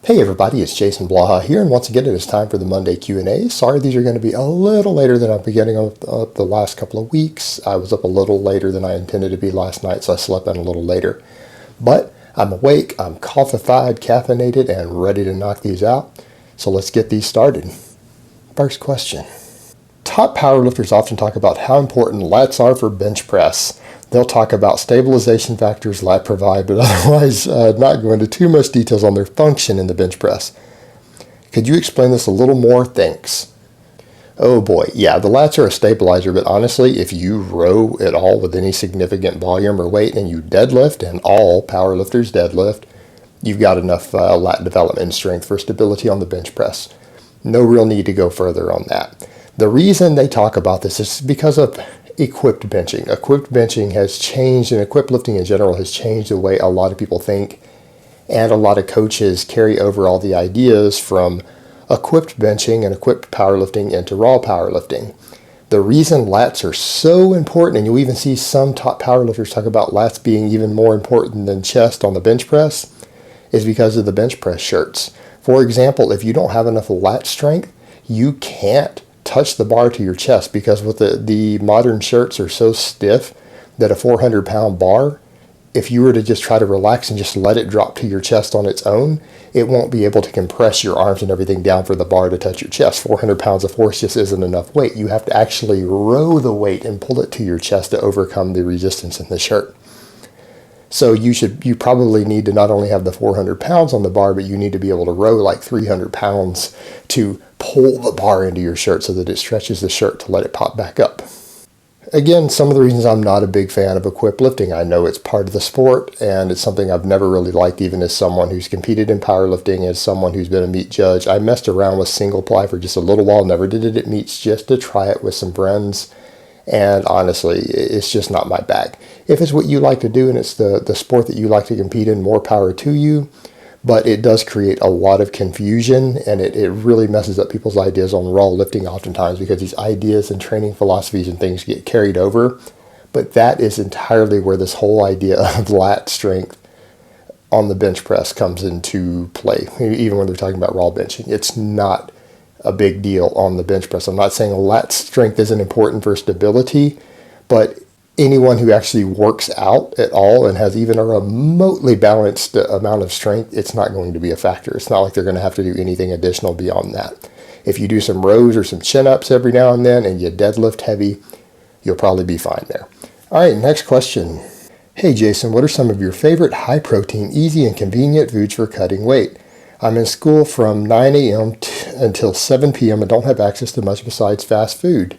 Hey everybody, it's Jason Blaha here, and once again it is time for the Monday Q&A. Sorry these are going to be a little later than I've been getting up the last couple of weeks. I was up a little later than I intended to be last night, so I slept in a little later. But I'm awake, I'm coffeified, caffeinated, and ready to knock these out. So let's get these started. First question. Top powerlifters often talk about how important lats are for bench press. They'll talk about stabilization factors lat provide, but otherwise not go into too much details on their function in the bench press. Could you explain this a little more? Thanks. Oh boy, yeah, the lats are a stabilizer, but honestly, if you row at all with any significant volume or weight and you deadlift, and all powerlifters deadlift, you've got enough lat development and strength for stability on the bench press. No real need to go further on that. The reason they talk about this is because of equipped benching. Equipped benching has changed, and equipped lifting in general has changed the way a lot of people think, and a lot of coaches carry over all the ideas from equipped benching and equipped powerlifting into raw powerlifting. The reason lats are so important, and you even see some top powerlifters talk about lats being even more important than chest on the bench press, is because of the bench press shirts. For example, if you don't have enough lat strength, you can't touch the bar to your chest, because with the modern shirts are so stiff that a 400-pound bar, if you were to just try to relax and just let it drop to your chest on its own, it won't be able to compress your arms and everything down for the bar to touch your chest. 400 pounds of force just isn't enough weight. You have to actually row the weight and pull it to your chest to overcome the resistance in the shirt. So you probably need to not only have the 400 pounds on the bar, but you need to be able to row like 300 pounds to pull the bar into your shirt so that it stretches the shirt to let it pop back up. Again, some of the reasons I'm not a big fan of equipped lifting. I know it's part of the sport, and it's something I've never really liked, even as someone who's competed in powerlifting, as someone who's been a meet judge. I messed around with single ply for just a little while, never did it at meets, just to try it with some friends. And honestly, it's just not my bag. If it's what you like to do and it's the sport that you like to compete in, more power to you. But it does create a lot of confusion, and it really messes up people's ideas on raw lifting oftentimes, because these ideas and training philosophies and things get carried over. But that is entirely where this whole idea of lat strength on the bench press comes into play, even when they're talking about raw benching. It's not a big deal on the bench press. I'm not saying lat strength isn't important for stability, but anyone who actually works out at all and has even a remotely balanced amount of strength, it's not going to be a factor. It's not like they're going to have to do anything additional beyond that. If you do some rows or some chin-ups every now and then and you deadlift heavy, you'll probably be fine there. All right, next question. Hey Jason, what are some of your favorite high-protein, easy and convenient foods for cutting weight? I'm in school from 9 a.m. Until 7 p.m. and don't have access to much besides fast food.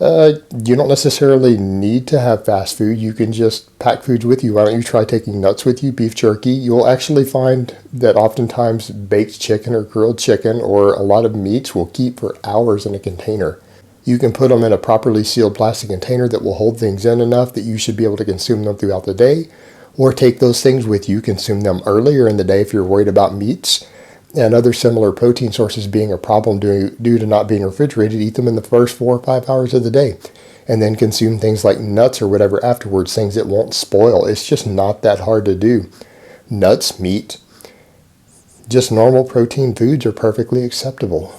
You don't necessarily need to have fast food. You can just pack foods with you. Why don't you try taking nuts with you, beef jerky? You'll actually find that oftentimes baked chicken or grilled chicken or a lot of meats will keep for hours in a container. You can put them in a properly sealed plastic container that will hold things in enough that you should be able to consume them throughout the day, or take those things with you, consume them earlier in the day if you're worried about meats and other similar protein sources being a problem due to not being refrigerated. Eat them in the first 4 or 5 hours of the day, and then consume things like nuts or whatever afterwards, things that won't spoil. It's just not that hard to do. Nuts, meat, just normal protein foods are perfectly acceptable.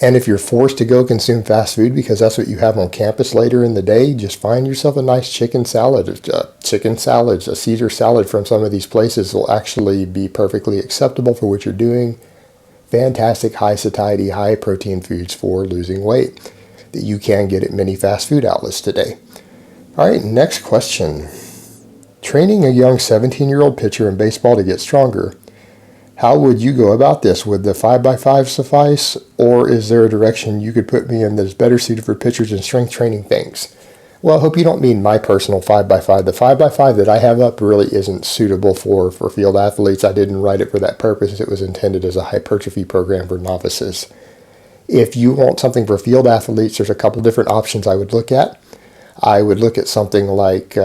And if you're forced to go consume fast food because that's what you have on campus later in the day, just find yourself a nice chicken salad. A Caesar salad from some of these places will actually be perfectly acceptable for what you're doing. Fantastic high satiety, high protein foods for losing weight that you can get at many fast food outlets today. All right, next question. Training a young 17-year-old pitcher in baseball to get stronger. How would you go about this? Would the 5x5 suffice, or is there a direction you could put me in that is better suited for pitchers and strength training things? Well, I hope you don't mean my personal 5x5. The 5x5 that I have up really isn't suitable for field athletes. I didn't write it for that purpose. It was intended as a hypertrophy program for novices. If you want something for field athletes, there's a couple different options I would look at. I would look at something like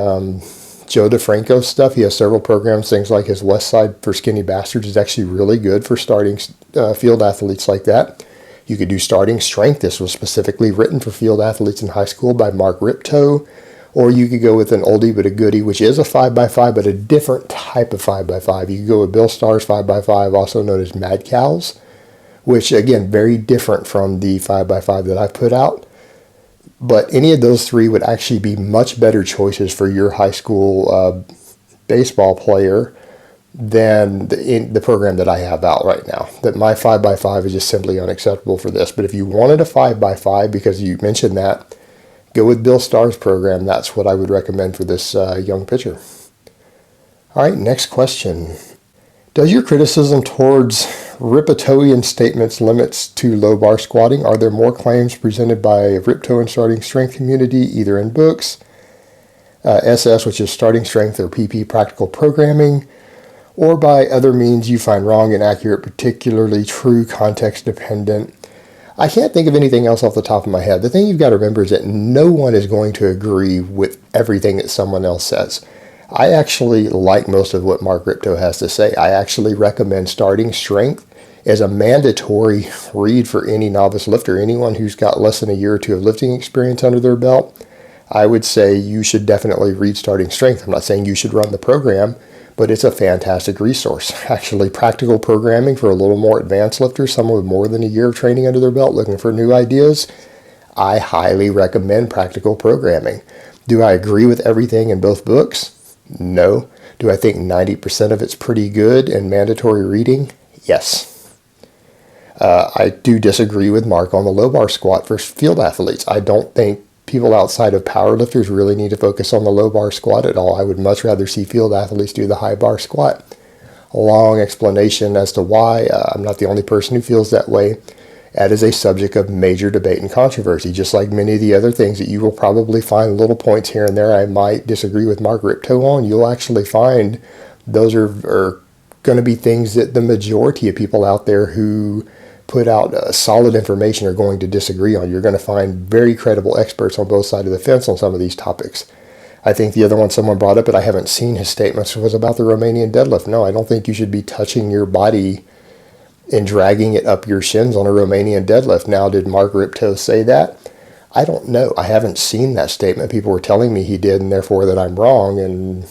Joe DeFranco's stuff. He has several programs. Things like his West Side for Skinny Bastards is actually really good for starting field athletes like that. You could do Starting Strength. This was specifically written for field athletes in high school by Mark Rippetoe. Or you could go with an oldie but a goodie, which is a 5x5, but a different type of 5x5. You could go with Bill Starr's 5x5, also known as Mad Cows, which, again, very different from the 5x5 that I've put out. But any of those three would actually be much better choices for your high school baseball player than the program that I have out right now. That my 5x5 is just simply unacceptable for this. But if you wanted a 5x5, because you mentioned that, go with Bill Starr's program. That's what I would recommend for this young pitcher. All right, next question. Does your criticism towards Rippetoean statements limits to low bar squatting? Are there more claims presented by Rippetoe and Starting Strength community, either in books, SS, which is Starting Strength or PP practical programming, or by other means you find wrong, inaccurate, particularly true, context dependent? I can't think of anything else off the top of my head. The thing you've got to remember is that no one is going to agree with everything that someone else says. I actually like most of what Mark Rippetoe has to say. I actually recommend Starting Strength as a mandatory read for any novice lifter. Anyone who's got less than a year or two of lifting experience under their belt, I would say you should definitely read Starting Strength. I'm not saying you should run the program, but it's a fantastic resource. Actually, practical programming for a little more advanced lifters, someone with more than a year of training under their belt looking for new ideas, I highly recommend practical programming. Do I agree with everything in both books? No. Do I think 90% of it's pretty good and mandatory reading? Yes. I do disagree with Mark on the low bar squat for field athletes. I don't think people outside of powerlifters really need to focus on the low bar squat at all. I would much rather see field athletes do the high bar squat. A long explanation as to why. I'm not the only person who feels that way. That is a subject of major debate and controversy, just like many of the other things that you will probably find little points here and there I might disagree with Mark Rippetoe on. You'll actually find those are going to be things that the majority of people out there who put out solid information are going to disagree on. You're going to find very credible experts on both sides of the fence on some of these topics. I think the other one someone brought up, but I haven't seen his statements, was about the Romanian deadlift. No, I don't think you should be touching your body and dragging it up your shins on a Romanian deadlift. Now, did Mark Rippetoe say that? I don't know. I haven't seen that statement. People were telling me he did, and therefore that I'm wrong, and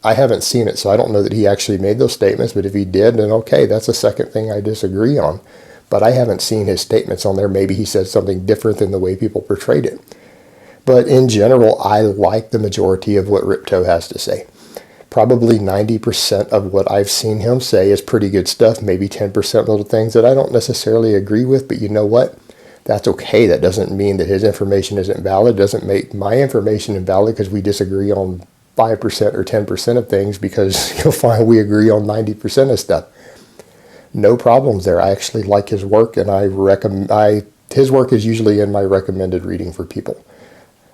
I haven't seen it, so I don't know that he actually made those statements, but if he did, then okay, that's a second thing I disagree on. But I haven't seen his statements on there. Maybe he said something different than the way people portrayed it. But in general, I like the majority of what Rippetoe has to say. Probably 90% of what I've seen him say is pretty good stuff, maybe 10% little things that I don't necessarily agree with, but you know what? That's okay. That doesn't mean that his information isn't valid. It doesn't make my information invalid because we disagree on 5% or 10% of things, because you'll find we agree on 90% of stuff. No problems there. I actually like his work, and his work is usually in my recommended reading for people.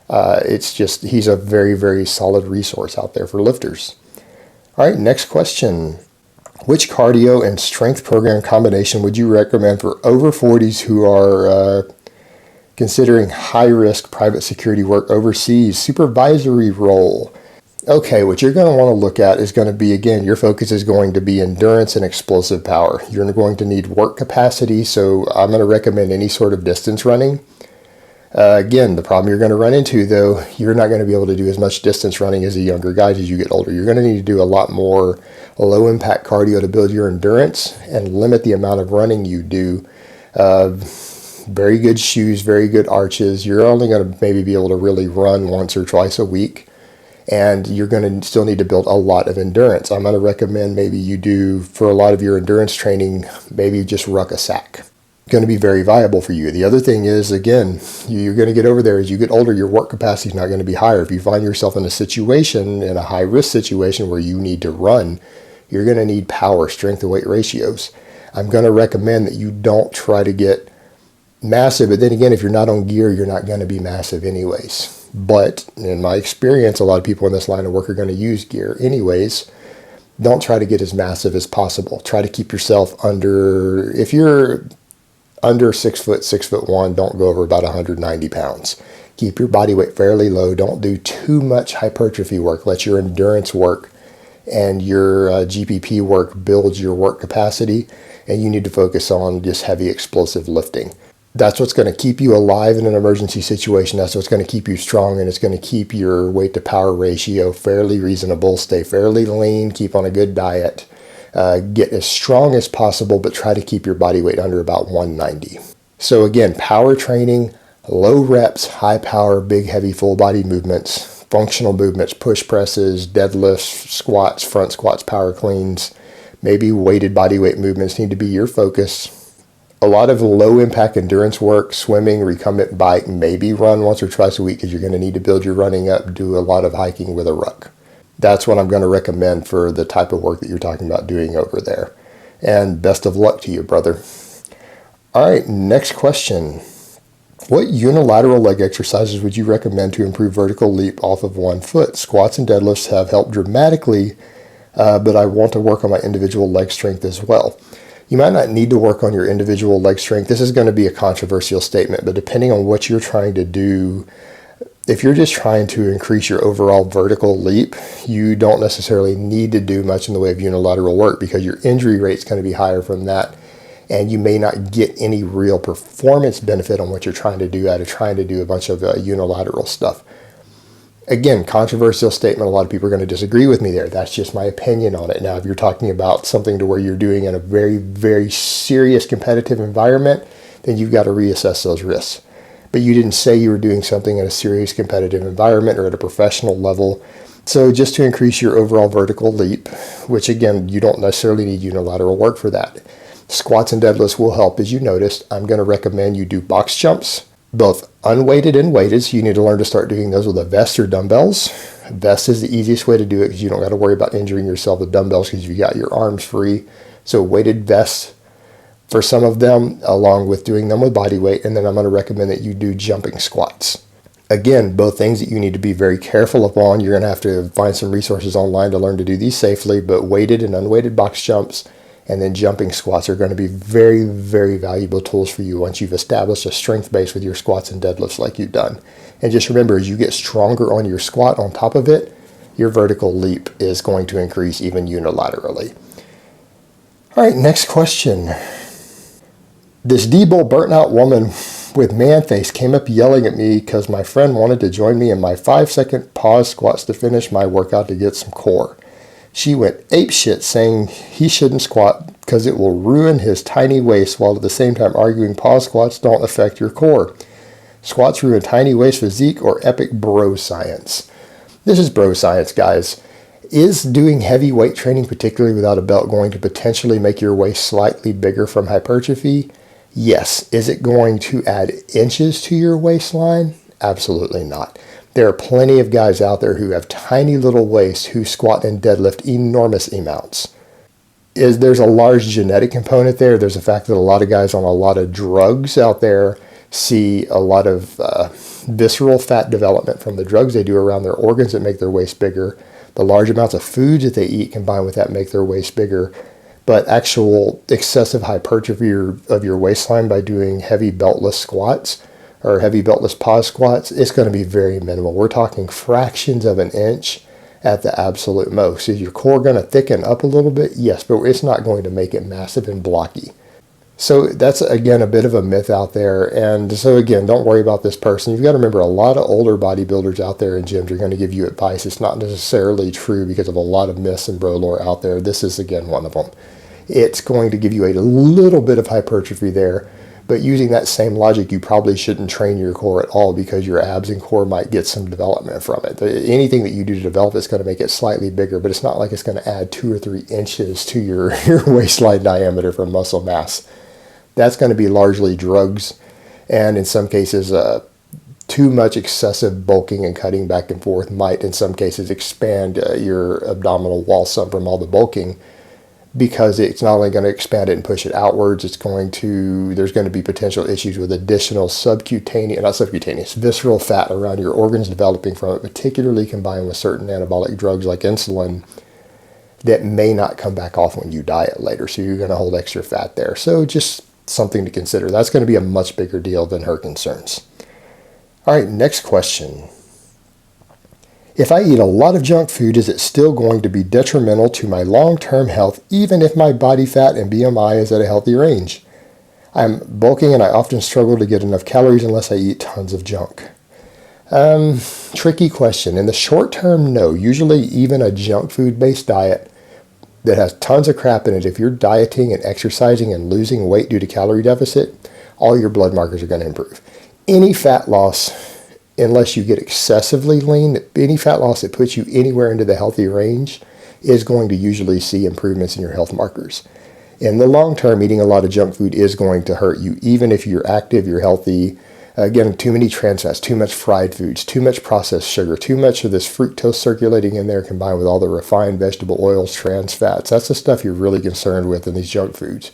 It's just, he's a very, very solid resource out there for lifters. All right, next question. Which cardio and strength program combination would you recommend for over 40s who are considering high-risk private security work overseas, supervisory role? Okay, what you're going to want to look at is going to be, again, your focus is going to be endurance and explosive power. You're going to need work capacity, so I'm going to recommend any sort of distance running. Again, the problem you're going to run into, though, you're not going to be able to do as much distance running as the younger guys as you get older. You're going to need to do a lot more low-impact cardio to build your endurance and limit the amount of running you do. Very good shoes, very good arches. You're only going to maybe be able to really run once or twice a week, and you're going to still need to build a lot of endurance. I'm going to recommend maybe you do, for a lot of your endurance training, maybe just ruck a sack. Going to be very viable for you. The other thing is, again, you're going to get over there as you get older, your work capacity is not going to be higher. If you find yourself in a situation, in a high risk situation where you need to run, you're going to need power, strength to weight ratios. I'm going to recommend that you don't try to get massive, but then again, if you're not on gear, you're not going to be massive anyways. But in my experience, a lot of people in this line of work are going to use gear anyways. Don't try to get as massive as possible. Try to keep yourself under, if you're under 6 foot, 6'1", don't go over about 190 pounds. Keep your body weight fairly low. Don't do too much hypertrophy work. Let your endurance work and your GPP work build your work capacity, and you need to focus on just heavy explosive lifting. That's what's going to keep you alive in an emergency situation. That's what's going to keep you strong, and it's going to keep your weight to power ratio fairly reasonable. Stay fairly lean, keep on a good diet, get as strong as possible, but try to keep your body weight under about 190. So again, power training, low reps, high power, big, heavy, full body movements, functional movements, push presses, deadlifts, squats, front squats, power cleans, maybe weighted body weight movements need to be your focus. A lot of low impact endurance work, swimming, recumbent bike, maybe run once or twice a week because you're going to need to build your running up, do a lot of hiking with a ruck. That's what I'm going to recommend for the type of work that you're talking about doing over there. And best of luck to you, brother. All right, next question. What unilateral leg exercises would you recommend to improve vertical leap off of one foot? Squats and deadlifts have helped dramatically, but I want to work on my individual leg strength as well. You might not need to work on your individual leg strength. This is going to be a controversial statement, but depending on what you're trying to do, if you're just trying to increase your overall vertical leap, you don't necessarily need to do much in the way of unilateral work because your injury rate is going to be higher from that, and you may not get any real performance benefit on what you're trying to do out of trying to do a bunch of unilateral stuff. Again, controversial statement. A lot of people are going to disagree with me there. That's just my opinion on it. Now, if you're talking about something to where you're doing in a very, very serious competitive environment, then you've got to reassess those risks. But you didn't say you were doing something in a serious competitive environment or at a professional level. So just to increase your overall vertical leap, which again, you don't necessarily need unilateral work for that. Squats and deadlifts will help. As you noticed, I'm going to recommend you do box jumps, both unweighted and weighted. So you need to learn to start doing those with a vest or dumbbells. Vest is the easiest way to do it because you don't got to worry about injuring yourself with dumbbells because you got your arms free. So weighted vests for some of them, along with doing them with body weight. And then I'm going to recommend that you do jumping squats. Again, both things that you need to be very careful upon. You're going to have to find some resources online to learn to do these safely, but weighted and unweighted box jumps and then jumping squats are going to be very, very valuable tools for you once you've established a strength base with your squats and deadlifts like you've done. And just remember, as you get stronger on your squat on top of it, your vertical leap is going to increase even unilaterally. All right, next question. This dbol burnt out woman with man face came up yelling at me because my friend wanted to join me in my 5-second pause squats to finish my workout to get some core. She went apeshit saying he shouldn't squat because it will ruin his tiny waist, while at the same time arguing pause squats don't affect your core. Squats ruin tiny waist physique or epic BroScience. This is BroScience, guys. Is doing heavy weight training, particularly without a belt, going to potentially make your waist slightly bigger from hypertrophy? Yes. Is it going to add inches to your waistline? Absolutely not. There are plenty of guys out there who have tiny little waists who squat and deadlift enormous amounts. There's a large genetic component there. There's the fact that a lot of guys on a lot of drugs out there see a lot of visceral fat development from the drugs they do around their organs that make their waist bigger. The large amounts of foods that they eat combined with that make their waist bigger. But actual excessive hypertrophy of your waistline by doing heavy beltless squats or heavy beltless pause squats, it's going to be very minimal. We're talking fractions of an inch at the absolute most. Is your core going to thicken up a little bit? Yes, but it's not going to make it massive and blocky. So that's, again, a bit of a myth out there. And so, again, don't worry about this person. You've got to remember, a lot of older bodybuilders out there in gyms are going to give you advice. It's not necessarily true because of a lot of myths and bro lore out there. This is, again, one of them. It's going to give you a little bit of hypertrophy there. But using that same logic, you probably shouldn't train your core at all because your abs and core might get some development from it. Anything that you do to develop is going to make it slightly bigger, but it's not like it's going to add 2 or 3 inches to your waistline diameter for muscle mass. That's going to be largely drugs, and in some cases, too much excessive bulking and cutting back and forth might, in some cases, expand your abdominal wall some from all the bulking, because it's not only going to expand it and push it outwards, there's going to be potential issues with additional visceral fat around your organs developing from it, particularly combined with certain anabolic drugs like insulin that may not come back off when you diet later. So you're going to hold extra fat there. So just something to consider. That's going to be a much bigger deal than her concerns. All right, next question. If I eat a lot of junk food, is it still going to be detrimental to my long-term health, even if my body fat and BMI is at a healthy range? I'm bulking and I often struggle to get enough calories unless I eat tons of junk. Tricky question. In the short term, no. Usually even a junk food based diet that has tons of crap in it, if you're dieting and exercising and losing weight due to calorie deficit, all your blood markers are going to improve. Any fat loss, unless you get excessively lean, any fat loss that puts you anywhere into the healthy range is going to usually see improvements in your health markers. In the long term, eating a lot of junk food is going to hurt you, even if you're active, you're healthy. Again, too many trans fats, too much fried foods, too much processed sugar, too much of this fructose circulating in there combined with all the refined vegetable oils, trans fats. That's the stuff you're really concerned with in these junk foods.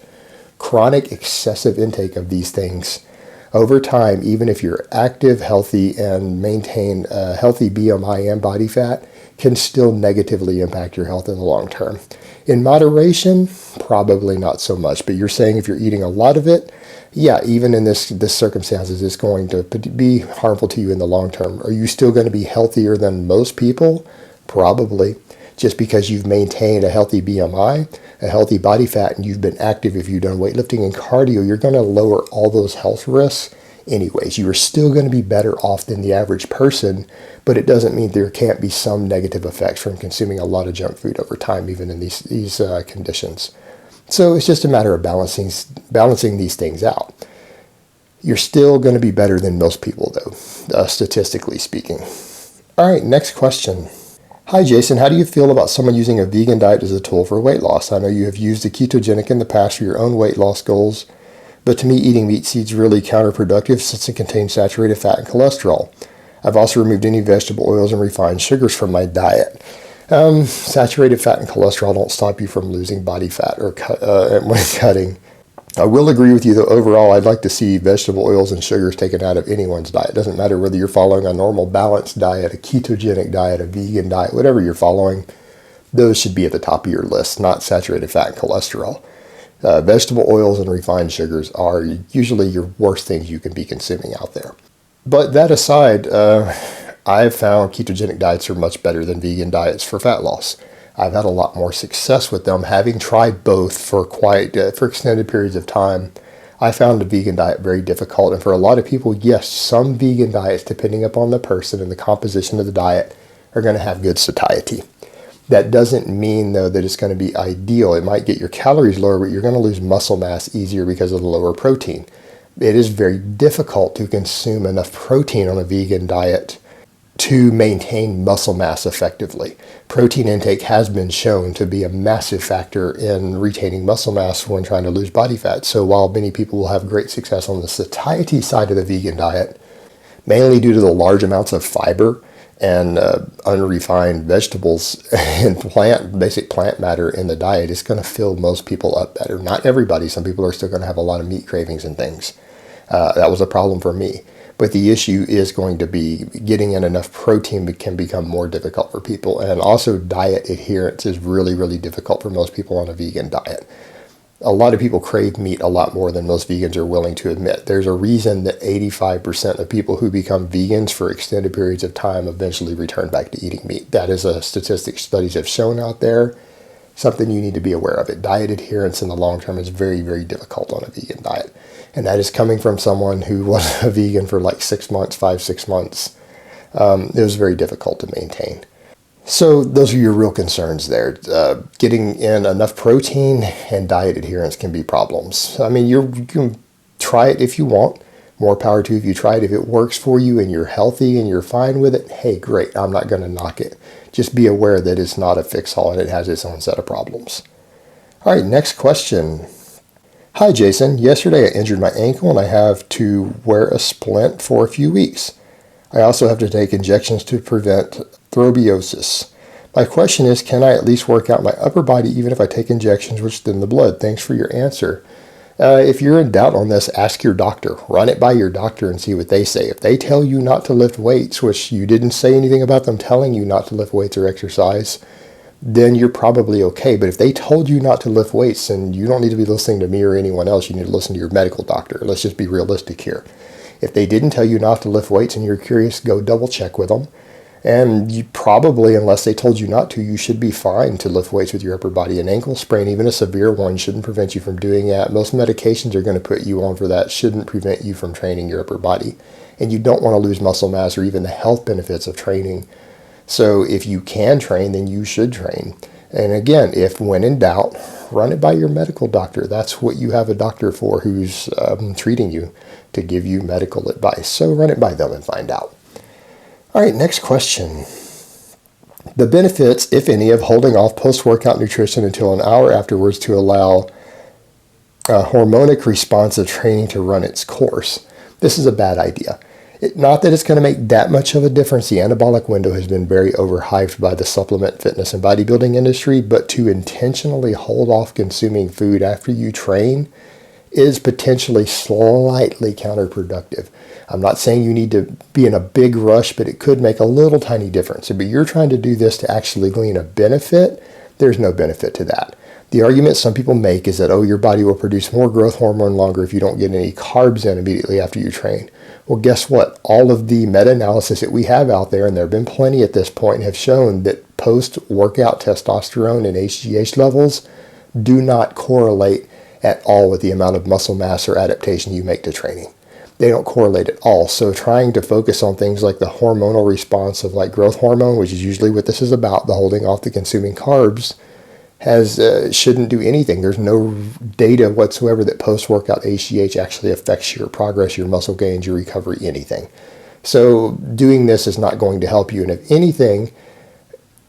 Chronic excessive intake of these things over time, even if you're active, healthy, and maintain a healthy BMI and body fat, can still negatively impact your health in the long term. In moderation, probably not so much, but you're saying if you're eating a lot of it, yeah, even in this circumstances, it's going to be harmful to you in the long term. Are you still going to be healthier than most people? Probably. Just because you've maintained a healthy BMI, a healthy body fat, and you've been active, if you've done weightlifting and cardio, you're going to lower all those health risks anyways. You are still going to be better off than the average person, but it doesn't mean there can't be some negative effects from consuming a lot of junk food over time, even in these conditions. So it's just a matter of balancing these things out. You're still going to be better than most people, though, statistically speaking. All right, next question. Hi, Jason. How do you feel about someone using a vegan diet as a tool for weight loss? I know you have used the ketogenic in the past for your own weight loss goals, but to me, eating meat seeds really counterproductive since it contains saturated fat and cholesterol. I've also removed any vegetable oils and refined sugars from my diet. Saturated fat and cholesterol don't stop you from losing body fat or when cutting. I will agree with you, though, overall, I'd like to see vegetable oils and sugars taken out of anyone's diet. It doesn't matter whether you're following a normal balanced diet, a ketogenic diet, a vegan diet, whatever you're following, those should be at the top of your list, not saturated fat and cholesterol. Vegetable oils and refined sugars are usually your worst things you can be consuming out there. But that aside, I've found ketogenic diets are much better than vegan diets for fat loss. I've had a lot more success with them, having tried both for extended periods of time. I found the vegan diet very difficult, and for a lot of people, yes, some vegan diets, depending upon the person and the composition of the diet, are going to have good satiety. That doesn't mean, though, that it's going to be ideal. It might get your calories lower, but you're going to lose muscle mass easier because of the lower protein. It is very difficult to consume enough protein on a vegan diet to maintain muscle mass effectively. Protein intake has been shown to be a massive factor in retaining muscle mass when trying to lose body fat. So while many people will have great success on the satiety side of the vegan diet, mainly due to the large amounts of fiber and unrefined vegetables and basic plant matter in the diet, it's going to fill most people up better. Not everybody. Some people are still going to have a lot of meat cravings and things. That was a problem for me. But the issue is going to be getting in enough protein can become more difficult for people. And also diet adherence is really, really difficult for most people on a vegan diet. A lot of people crave meat a lot more than most vegans are willing to admit. There's a reason that 85% of people who become vegans for extended periods of time eventually return back to eating meat. That is a statistic studies have shown out there. Something you need to be aware of it. Diet adherence in the long term is very, very difficult on a vegan diet. And that is coming from someone who was a vegan for like 6 months, 5-6 months. It was very difficult to maintain. So those are your real concerns there. Getting in enough protein and diet adherence can be problems. I mean, you can try it if you want. More power to you if you try it. If it works for you and you're healthy and you're fine with it, hey, great. I'm not going to knock it. Just be aware that it's not a fix-all and it has its own set of problems. All right, next question. Hi, Jason. Yesterday I injured my ankle and I have to wear a splint for a few weeks. I also have to take injections to prevent thrombosis. My question is, can I at least work out my upper body even if I take injections which thin the blood? Thanks for your answer. If you're in doubt on this, ask your doctor. Run it by your doctor and see what they say. If they tell you not to lift weights, which you didn't say anything about them telling you not to lift weights or exercise, then you're probably okay. But if they told you not to lift weights, then you don't need to be listening to me or anyone else. You need to listen to your medical doctor. Let's just be realistic here. If they didn't tell you not to lift weights and you're curious, go double check with them. And you probably, unless they told you not to, you should be fine to lift weights with your upper body. An ankle sprain, even a severe one, shouldn't prevent you from doing that. Most medications are going to put you on for that shouldn't prevent you from training your upper body. And you don't want to lose muscle mass or even the health benefits of training. So if you can train, then you should train. And again, if when in doubt, run it by your medical doctor. That's what you have a doctor for, who's treating you, to give you medical advice. So run it by them and find out. All right, next question. The benefits, if any, of holding off post-workout nutrition until an hour afterwards to allow a hormonic response of training to run its course. This is a bad idea. Not that it's going to make that much of a difference. The anabolic window has been very overhyped by the supplement, fitness, and bodybuilding industry, but to intentionally hold off consuming food after you train is potentially slightly counterproductive. I'm not saying you need to be in a big rush, but it could make a little tiny difference. But you're trying to do this to actually glean a benefit. There's no benefit to that. The argument some people make is that, oh, your body will produce more growth hormone longer if you don't get any carbs in immediately after you train. Well, guess what? All of the meta-analysis that we have out there, and there have been plenty at this point, have shown that post-workout testosterone and HGH levels do not correlate at all with the amount of muscle mass or adaptation you make to training. They don't correlate at all. So trying to focus on things like the hormonal response of like growth hormone, which is usually what this is about, the holding off the consuming carbs, shouldn't do anything. There's no data whatsoever that post-workout HGH actually affects your progress, your muscle gains, your recovery, anything. So doing this is not going to help you. And if anything,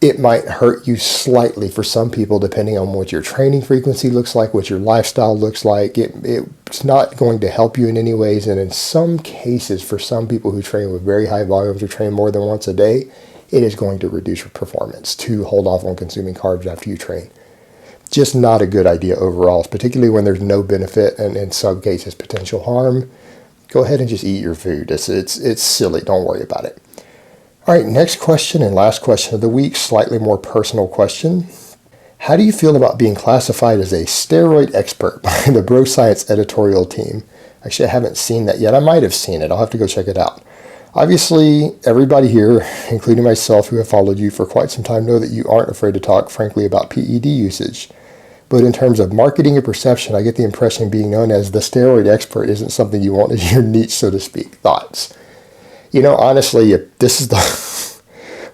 it might hurt you slightly for some people, depending on what your training frequency looks like, what your lifestyle looks like. It's not going to help you in any ways. And in some cases, for some people who train with very high volumes or train more than once a day, it is going to reduce your performance to hold off on consuming carbs after you train. Just not a good idea overall, particularly when there's no benefit and in some cases potential harm. Go ahead and just eat your food. It's silly. Don't worry about it. All right, next question and last question of the week, slightly more personal question. How do you feel about being classified as a steroid expert by the BroScience editorial team? Actually, I haven't seen that yet. I might have seen it. I'll have to go check it out. Obviously, everybody here, including myself who have followed you for quite some time, know that you aren't afraid to talk frankly about PED usage. But in terms of marketing and perception, I get the impression being known as the steroid expert isn't something you want as your niche, so to speak. Thoughts? You know, honestly, if this is the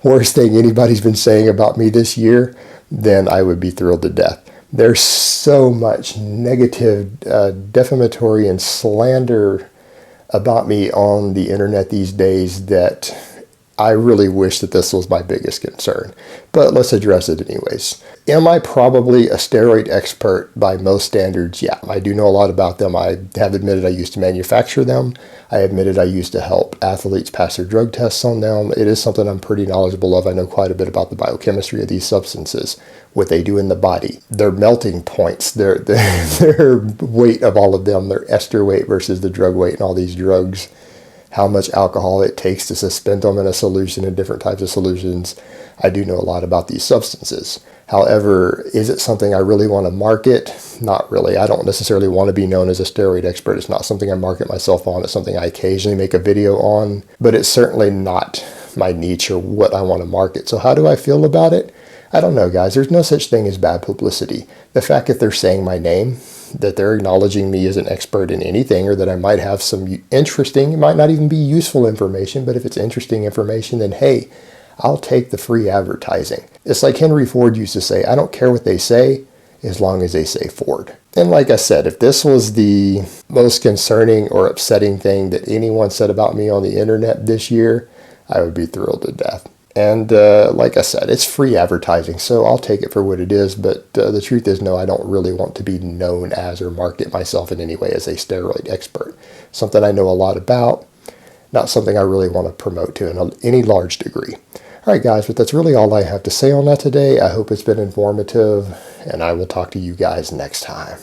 worst thing anybody's been saying about me this year, then I would be thrilled to death. There's so much negative, defamatory, and slander about me on the internet these days that I really wish that this was my biggest concern. But let's address it anyways. Am I probably a steroid expert by most standards? Yeah, I do know a lot about them. I have admitted I used to manufacture them. I admitted I used to help athletes pass their drug tests on them. It is something I'm pretty knowledgeable of. I know quite a bit about the biochemistry of these substances, what they do in the body, their melting points, their weight of all of them, their ester weight versus the drug weight and all these drugs, how much alcohol it takes to suspend them in a solution and different types of solutions. I do know a lot about these substances. However, is it something I really want to market? Not really. I don't necessarily want to be known as a steroid expert. It's not something I market myself on. It's something I occasionally make a video on, but it's certainly not my niche or what I want to market. So how do I feel about it? I don't know, guys. There's no such thing as bad publicity. The fact that they're saying my name, that they're acknowledging me as an expert in anything, or that I might have some interesting, it might not even be useful information, but if it's interesting information, then hey, I'll take the free advertising. It's like Henry Ford used to say, I don't care what they say as long as they say Ford. And like I said, if this was the most concerning or upsetting thing that anyone said about me on the internet this year, I would be thrilled to death. And like I said, it's free advertising, so I'll take it for what it is. But the truth is, no, I don't really want to be known as or market myself in any way as a steroid expert. Something I know a lot about, not something I really want to promote to any large degree. All right, guys, but that's really all I have to say on that today. I hope it's been informative, and I will talk to you guys next time.